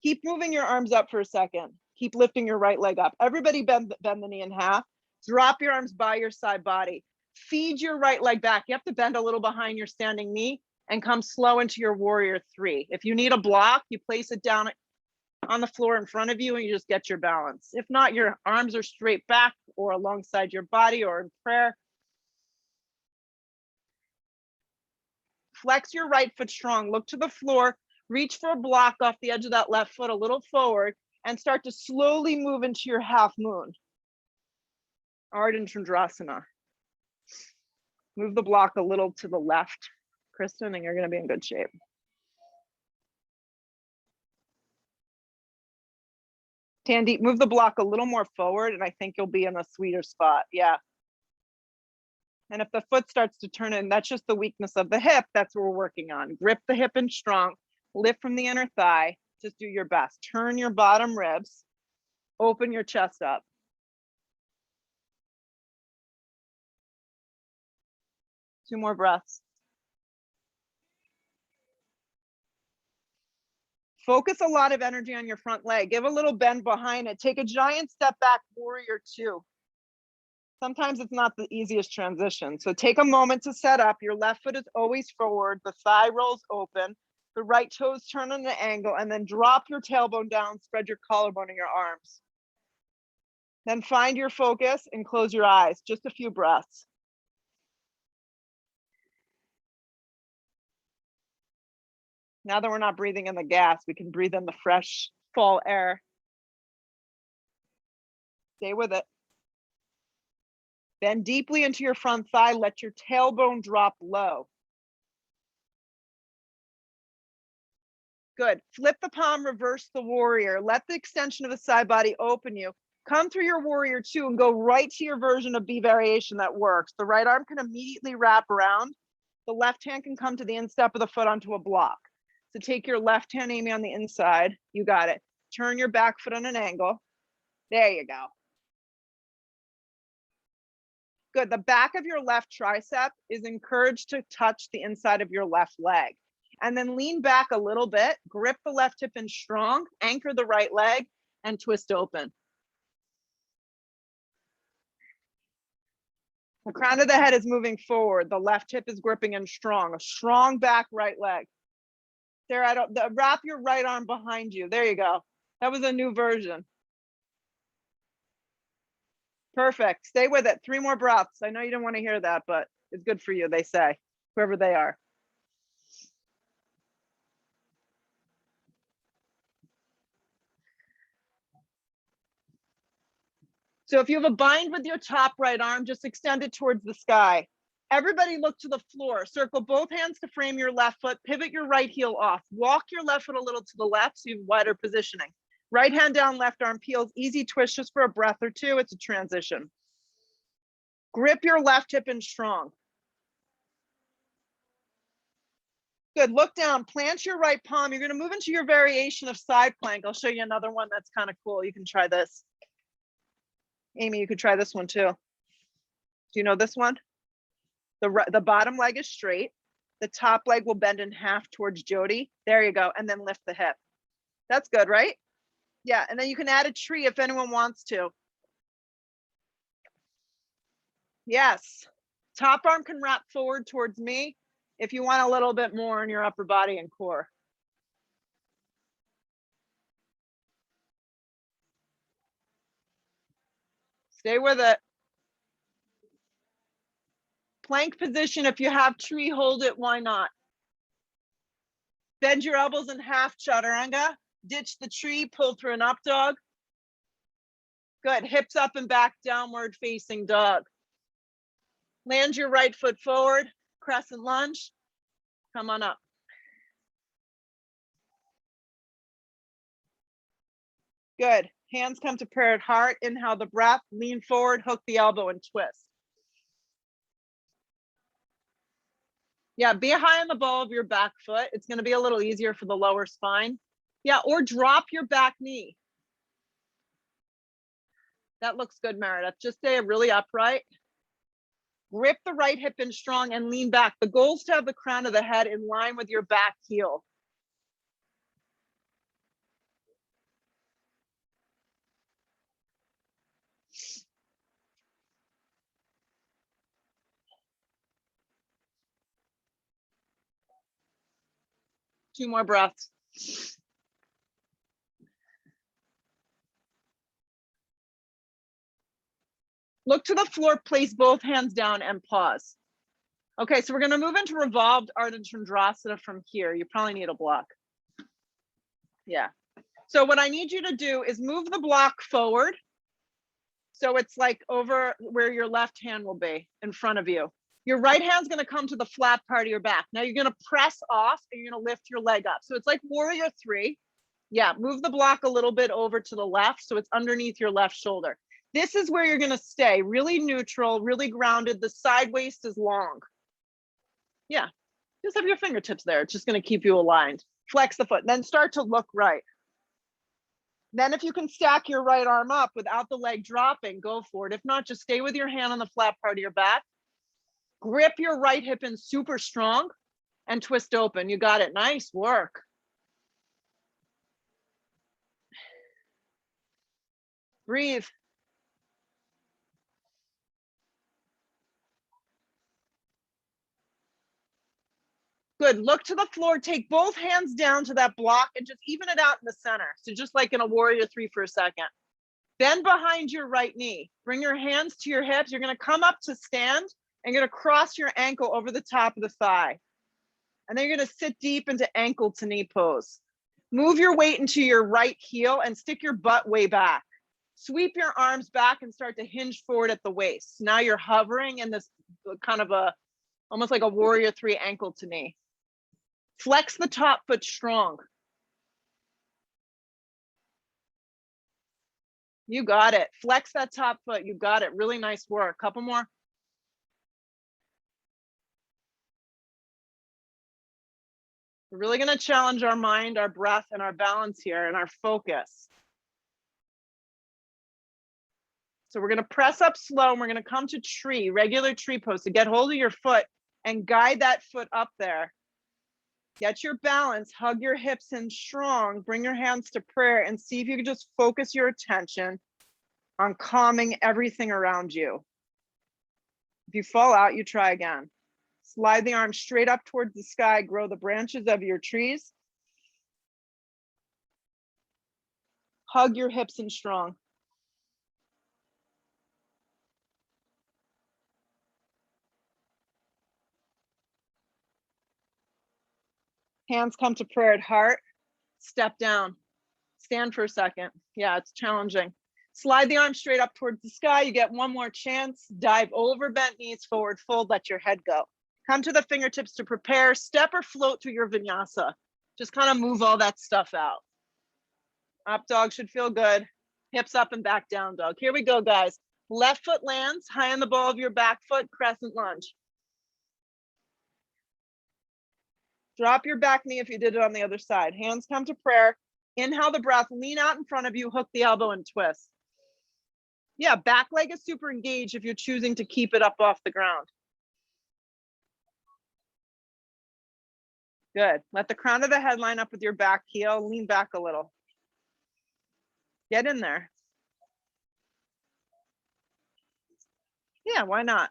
Keep moving your arms up for a second. Keep lifting your right leg up. Everybody bend the knee in half. Drop your arms by your side body. Feed your right leg back. You have to bend a little behind your standing knee and come slow into your warrior 3. If you need a block, you place it down on the floor in front of you and you just get your balance. If not, your arms are straight back or alongside your body or in prayer. Flex your right foot strong. Look to the floor. Reach for a block off the edge of that left foot a little forward and start to slowly move into your half moon. Ardha Chandrasana. Move the block a little to the left, Kristen, and you're going to be in good shape. Tandy, move the block a little more forward, and I think you'll be in a sweeter spot. Yeah. And if the foot starts to turn in, that's just the weakness of the hip. That's what we're working on. Grip the hip in strong. Lift from the inner thigh. Just do your best. Turn your bottom ribs. Open your chest up. Two more breaths. Focus a lot of energy on your front leg. Give a little bend behind it. Take a giant step back, warrior 2. Sometimes it's not the easiest transition. So take a moment to set up. Your left foot is always forward. The thigh rolls open. The right toes turn on an angle, and then drop your tailbone down. Spread your collarbone in your arms. Then find your focus and close your eyes. Just a few breaths. Now that we're not breathing in the gas, we can breathe in the fresh fall air. Stay with it. Bend deeply into your front thigh. Let your tailbone drop low. Good. Flip the palm, reverse the warrior. Let the extension of the side body open you. Come through your warrior 2 and go right to your version of B variation that works. The right arm can immediately wrap around. The left hand can come to the instep of the foot onto a block. So take your left hand, Amy, on the inside. You got it. Turn your back foot on an angle. There you go. Good. The back of your left tricep is encouraged to touch the inside of your left leg. And then lean back a little bit, grip the left hip in strong, anchor the right leg, and twist open. The crown of the head is moving forward. The left hip is gripping in strong, a strong back right leg. Sarah, wrap your right arm behind you. There you go. That was a new version. Perfect. Stay with it. 3 more breaths. I know you don't want to hear that, but it's good for you, they say, whoever they are. So if you have a bind with your top right arm, just extend it towards the sky. Everybody look to the floor. Circle both hands to frame your left foot. Pivot your right heel off. Walk your left foot a little to the left so you have wider positioning. Right hand down, left arm peels. Easy twist just for a breath or 2. It's a transition. Grip your left hip in strong. Good. Look down. Plant your right palm. You're going to move into your variation of side plank. I'll show you another one that's kind of cool. You can try this. Amy, you could try this one too. Do you know this one? The bottom leg is straight. The top leg will bend in half towards Jody. There you go. And then lift the hip. That's good, right? Yeah. And then you can add a tree if anyone wants to. Yes. Top arm can wrap forward towards me if you want a little bit more in your upper body and core. Stay with it. Plank position. If you have tree, hold it. Why not? Bend your elbows in half, chaturanga. Ditch the tree, pull through an up dog. Good. Hips up and back, downward facing dog. Land your right foot forward, crescent lunge. Come on up. Good. Hands come to prayer at heart. Inhale the breath, lean forward, hook the elbow and twist. Yeah, be high on the ball of your back foot. It's going to be a little easier for the lower spine. Yeah, or drop your back knee. That looks good, Meredith. Just stay really upright. Grip the right hip in strong and lean back. The goal is to have the crown of the head in line with your back heel. Two more breaths. Look to the floor, place both hands down and pause. Okay, so we're gonna move into revolved Ardha Chandrasana from here. You probably need a block. Yeah. So what I need you to do is move the block forward. So it's like over where your left hand will be in front of you. Your right hand's gonna come to the flat part of your back. Now you're gonna press off and you're gonna lift your leg up. So it's like warrior three. Yeah, move the block a little bit over to the left so it's underneath your left shoulder. This is where you're gonna stay, really neutral, really grounded. The side waist is long. Yeah, just have your fingertips there. It's just gonna keep you aligned. Flex the foot, then start to look right. Then if you can stack your right arm up without the leg dropping, go for it. If not, just stay with your hand on the flat part of your back. Grip your right hip in super strong and twist open. You got it. Nice work. Breathe. Good. Look to the floor. Take both hands down to that block and just even it out in the center. So just like in a warrior three for a second. Bend behind your right knee. Bring your hands to your hips. You're going to come up to stand and you're going to cross your ankle over the top of the thigh. And then you're going to sit deep into ankle to knee pose. Move your weight into your right heel and stick your butt way back. Sweep your arms back and start to hinge forward at the waist. Now you're hovering in this kind of almost like a warrior three ankle to knee. Flex the top foot strong. You got it. Flex that top foot. You got it. Really nice work. Couple more. We're really going to challenge our mind, our breath, and our balance here and our focus. So we're going to press up slow and we're going to come to tree, regular tree pose. So get hold of your foot and guide that foot up there. Get your balance, hug your hips in strong, bring your hands to prayer and see if you can just focus your attention on calming everything around you. If you fall out, you try again. Slide the arms straight up towards the sky, grow the branches of your trees. Hug your hips in strong. Hands come to prayer at heart. Step down. Stand for a second. Yeah, it's challenging. Slide the arms straight up towards the sky. You get one more chance. Dive over bent knees, forward fold, let your head go. Come to the fingertips to prepare. Step or float through your vinyasa. Just kind of move all that stuff out. Up dog should feel good. Hips up and back down dog. Here we go, guys. Left foot lands high on the ball of your back foot, crescent lunge. Drop your back knee if you did it on the other side. Hands come to prayer. Inhale the breath, lean out in front of you, hook the elbow and twist. Yeah, back leg is super engaged if you're choosing to keep it up off the ground. Good. Let the crown of the head line up with your back heel. Lean back a little. Get in there. Yeah, why not?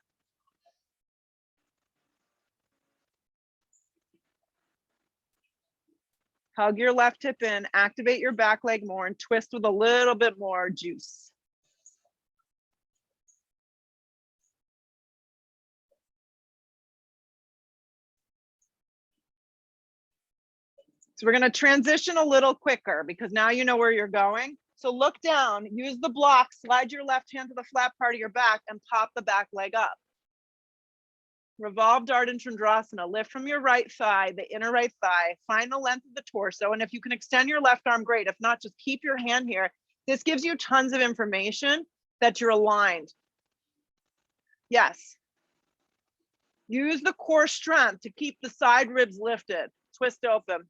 Hug your left hip in, activate your back leg more and twist with a little bit more juice. So we're going to transition a little quicker because now you know where you're going. So look down, use the block, slide your left hand to the flat part of your back and pop the back leg up. Revolved Ardha Chandrasana, lift from your right thigh, the inner right thigh, find the length of the torso. And if you can extend your left arm, great. If not, just keep your hand here. This gives you tons of information that you're aligned. Yes. Use the core strength to keep the side ribs lifted. Twist open.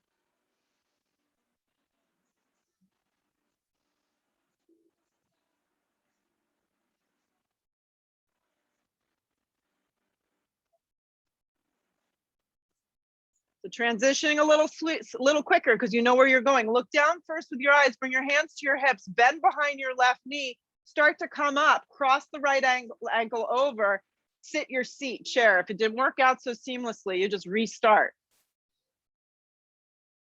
So transitioning a little quicker because you know where you're going. Look down first with your eyes, bring your hands to your hips, bend behind your left knee, start to come up, cross the right ankle over, sit your seat, chair. If it didn't work out so seamlessly, you just restart.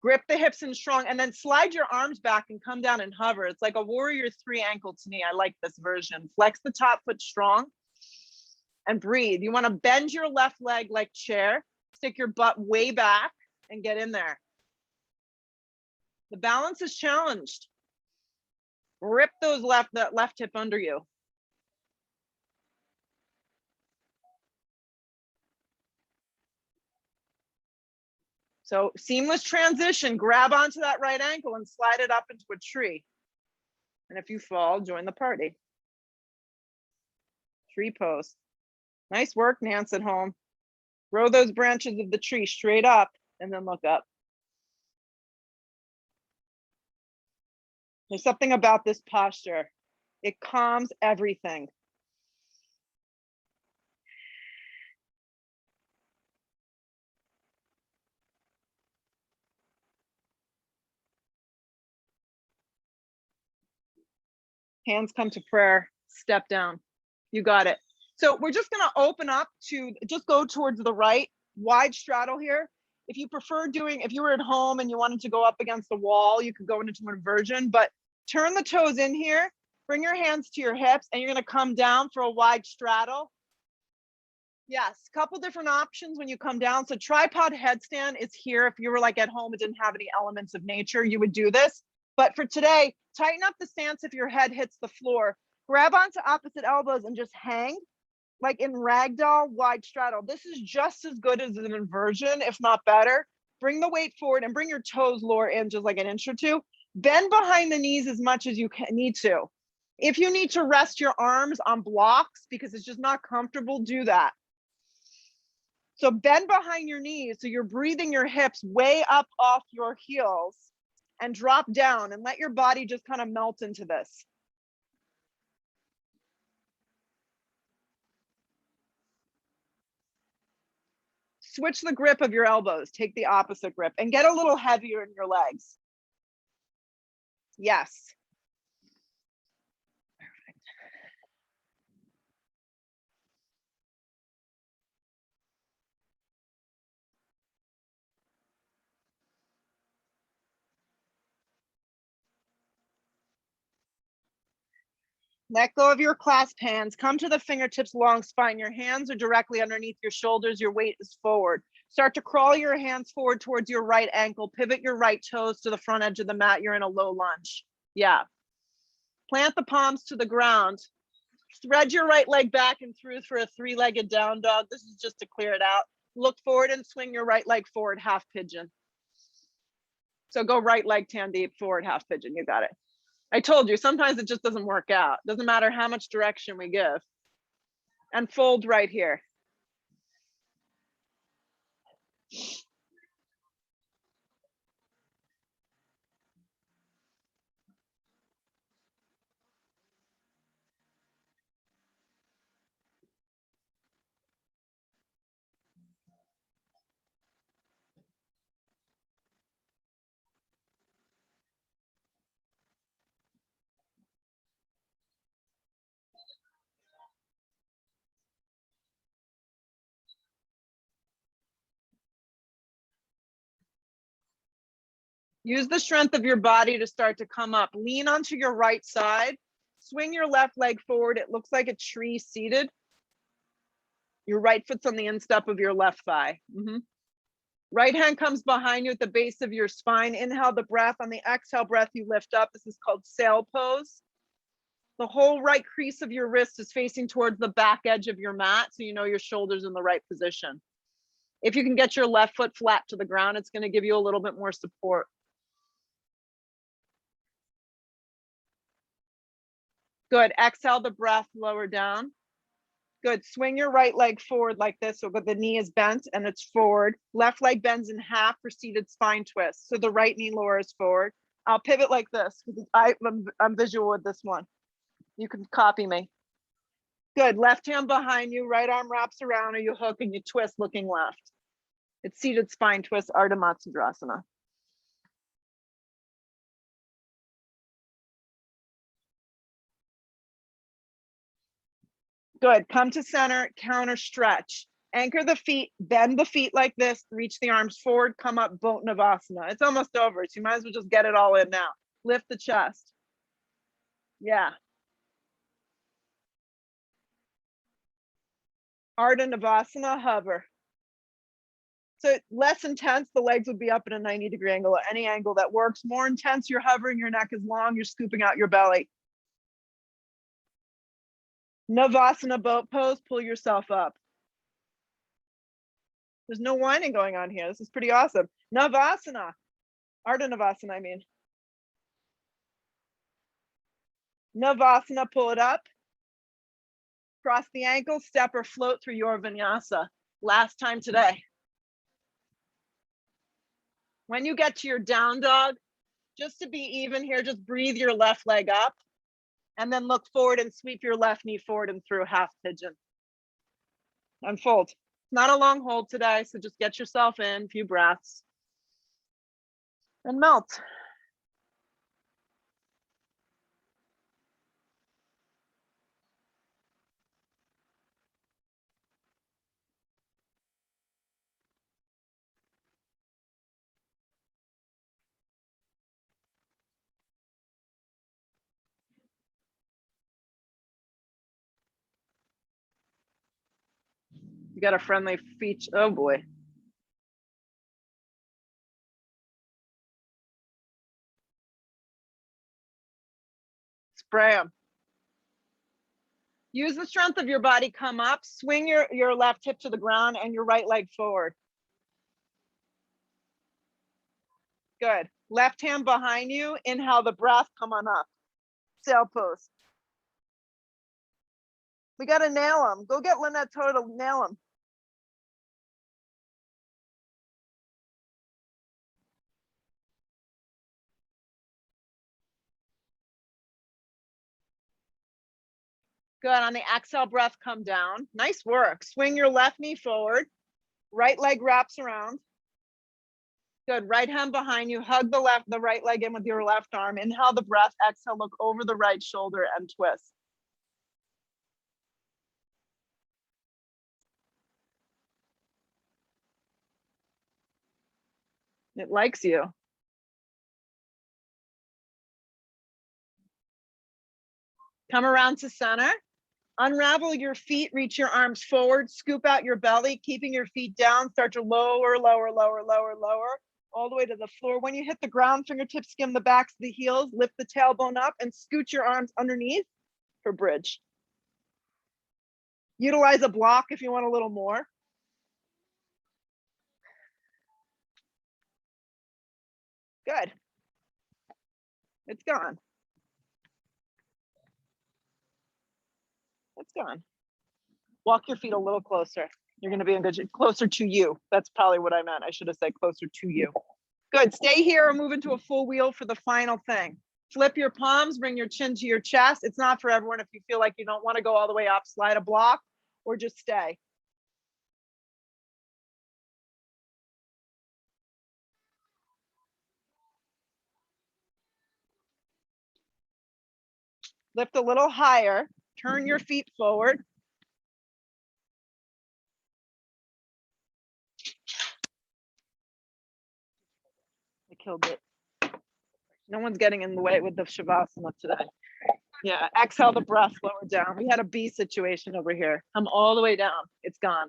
Grip the hips in strong and then slide your arms back and come down and hover. It's like a warrior 3 ankle to me. I like this version. Flex the top foot strong and breathe. You want to bend your left leg like chair. Stick your butt way back and get in there. The balance is challenged. Rip those that left hip under you. So seamless transition, grab onto that right ankle and slide it up into a tree. And if you fall, join the party. Tree pose. Nice work, Nance at home. Grow those branches of the tree straight up and then look up. There's something about this posture. It calms everything. Hands come to prayer, step down. You got it. So we're just gonna open up to, just go towards the right, wide straddle here. If you prefer doing, if you were at home and you wanted to go up against the wall, you could go into an inversion, but turn the toes in here, bring your hands to your hips, and you're gonna come down for a wide straddle. Yes, a couple different options when you come down. So tripod headstand is here. If you were like at home, it didn't have any elements of nature, you would do this. But for today, tighten up the stance if your head hits the floor. Grab onto opposite elbows and just hang like in ragdoll wide straddle. This is just as good as an inversion, if not better. Bring the weight forward and bring your toes lower in just like an inch or two. Bend behind the knees as much as you need to. If you need to rest your arms on blocks because it's just not comfortable, do that. So bend behind your knees so you're breathing your hips way up off your heels and drop down and let your body just kind of melt into this. Switch the grip of your elbows, take the opposite grip and get a little heavier in your legs. Yes. Perfect. Let go of your clasp hands. Come to the fingertips, long spine. Your hands are directly underneath your shoulders. Your weight is forward. Start to crawl your hands forward towards your right ankle. Pivot your right toes to the front edge of the mat. You're in a low lunge. Yeah. Plant the palms to the ground. Spread your right leg back and through for a 3-legged down dog. This is just to clear it out. Look forward and swing your right leg forward, half pigeon. So go right leg tan deep, forward, half pigeon. You got it. I told you, sometimes it just doesn't work out. Doesn't matter how much direction we give. And fold right here. Use the strength of your body to start to come up. Lean onto your right side. Swing your left leg forward. It looks like a tree seated. Your right foot's on the instep of your left thigh. Right hand comes behind you at the base of your spine. Inhale the breath. On the exhale breath, you lift up. This is called sail pose. The whole right crease of your wrist is facing towards the back edge of your mat, so you know your shoulder's in the right position. If you can get your left foot flat to the ground, it's going to give you a little bit more support. Good. Exhale the breath, lower down. Good. Swing your right leg forward like this, so the knee is bent and it's forward. Left leg bends in half for seated spine twist. So the right knee lowers forward. I'll pivot like this because I'm visual with this one. You can copy me. Good. Left hand behind you, right arm wraps around, or you hook and you twist looking left. It's seated spine twist, Ardha Matsyendrasana. Good, come to center, counter stretch. Anchor the feet, bend the feet like this, reach the arms forward, come up, boat Navasana. It's almost over, so you might as well just get it all in now. Lift the chest. Yeah. Ardha Navasana, hover. So less intense, the legs would be up at a 90-degree angle, at any angle that works. More intense, you're hovering, your neck is long, you're scooping out your belly. Navasana boat pose, pull yourself up. There's no whining going on here. This is pretty awesome. Navasana, Ardha Navasana, I mean. Navasana, pull it up. Cross the ankle, step or float through your vinyasa. Last time today. When you get to your down dog, just to be even here, just breathe your left leg up and then look forward and sweep your left knee forward and through half pigeon. Unfold. Not a long hold today, so just get yourself in, a few breaths and melt. You got a friendly feature. Oh boy. Spray them. Use the strength of your body, come up, swing your left hip to the ground and your right leg forward. Good. Left hand behind you, inhale the breath, come on up. Sail pose. We gotta nail them. Go get Lynette Toe to nail them. Good, on the exhale breath, come down. Nice work. Swing your left knee forward. Right leg wraps around. Good, right hand behind you. Hug the right leg in with your left arm. Inhale the breath, exhale, look over the right shoulder and twist. It likes you. Come around to center. Unravel your feet, reach your arms forward, scoop out your belly, keeping your feet down, start to lower, lower, lower, lower, lower, all the way to the floor. When you hit the ground, fingertips skim the backs of the heels, lift the tailbone up and scoot your arms underneath for bridge. Utilize a block if you want a little more. Good. It's gone. It's gone. Walk your feet a little closer. You're going to be in good shape. Closer to you. That's probably what I meant. I should have said closer to you. Good. Stay here or move into a full wheel for the final thing. Flip your palms, bring your chin to your chest. It's not for everyone. If you feel like you don't want to go all the way up, slide a block or just stay. Lift a little higher. Turn your feet forward. I killed it. No one's getting in the way with the Shavasana today. Yeah, exhale the breath, lower down. We had a bee situation over here. Come all the way down. It's gone.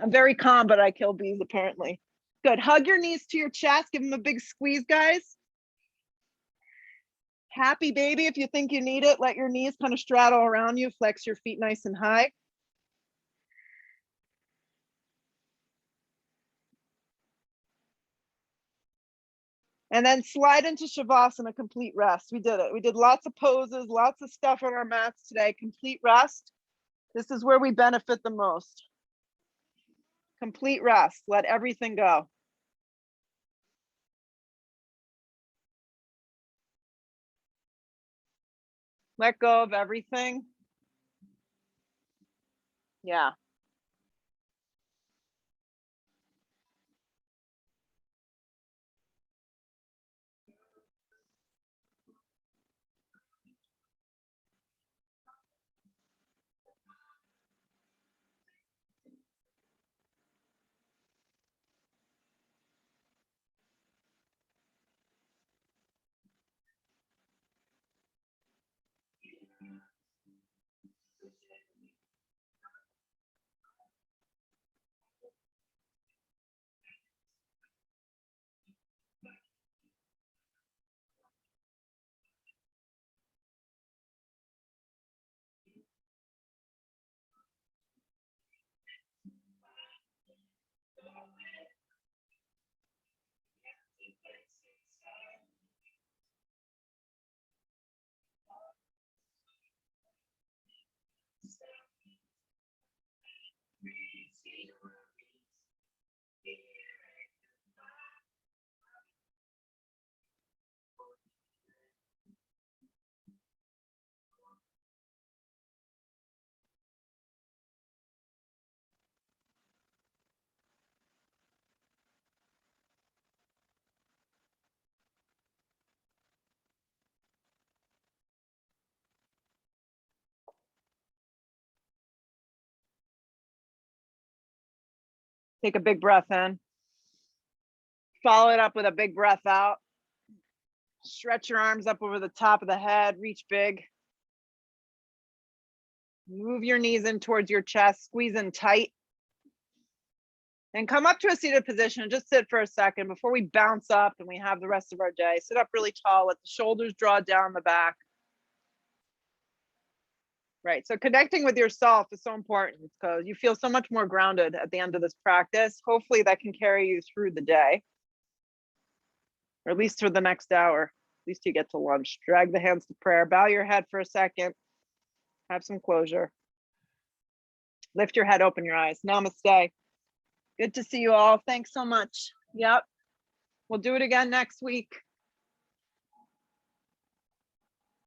I'm very calm, but I kill bees apparently. Good. Hug your knees to your chest. Give them a big squeeze, guys. Happy baby. If you think you need it, let your knees kind of straddle around you. Flex your feet nice and high. And then slide into Shavasana, complete rest. We did it. We did lots of poses, lots of stuff on our mats today. Complete rest. This is where we benefit the most. Complete rest. Let everything go. Let go of everything. Yeah. Take a big breath in. Follow it up with a big breath out. Stretch your arms up over the top of the head, reach big. Move your knees in towards your chest, squeeze in tight. And come up to a seated position and just sit for a second before we bounce up and we have the rest of our day. Sit up really tall, let the shoulders draw down the back. Right, so connecting with yourself is so important because you feel so much more grounded at the end of this practice. Hopefully that can carry you through the day, or at least through the next hour. At least you get to lunch. Drag the hands to prayer, bow your head for a second, have some closure. Lift your head, open your eyes. Namaste. Good to see you all. Thanks so much. Yep. We'll do it again next week.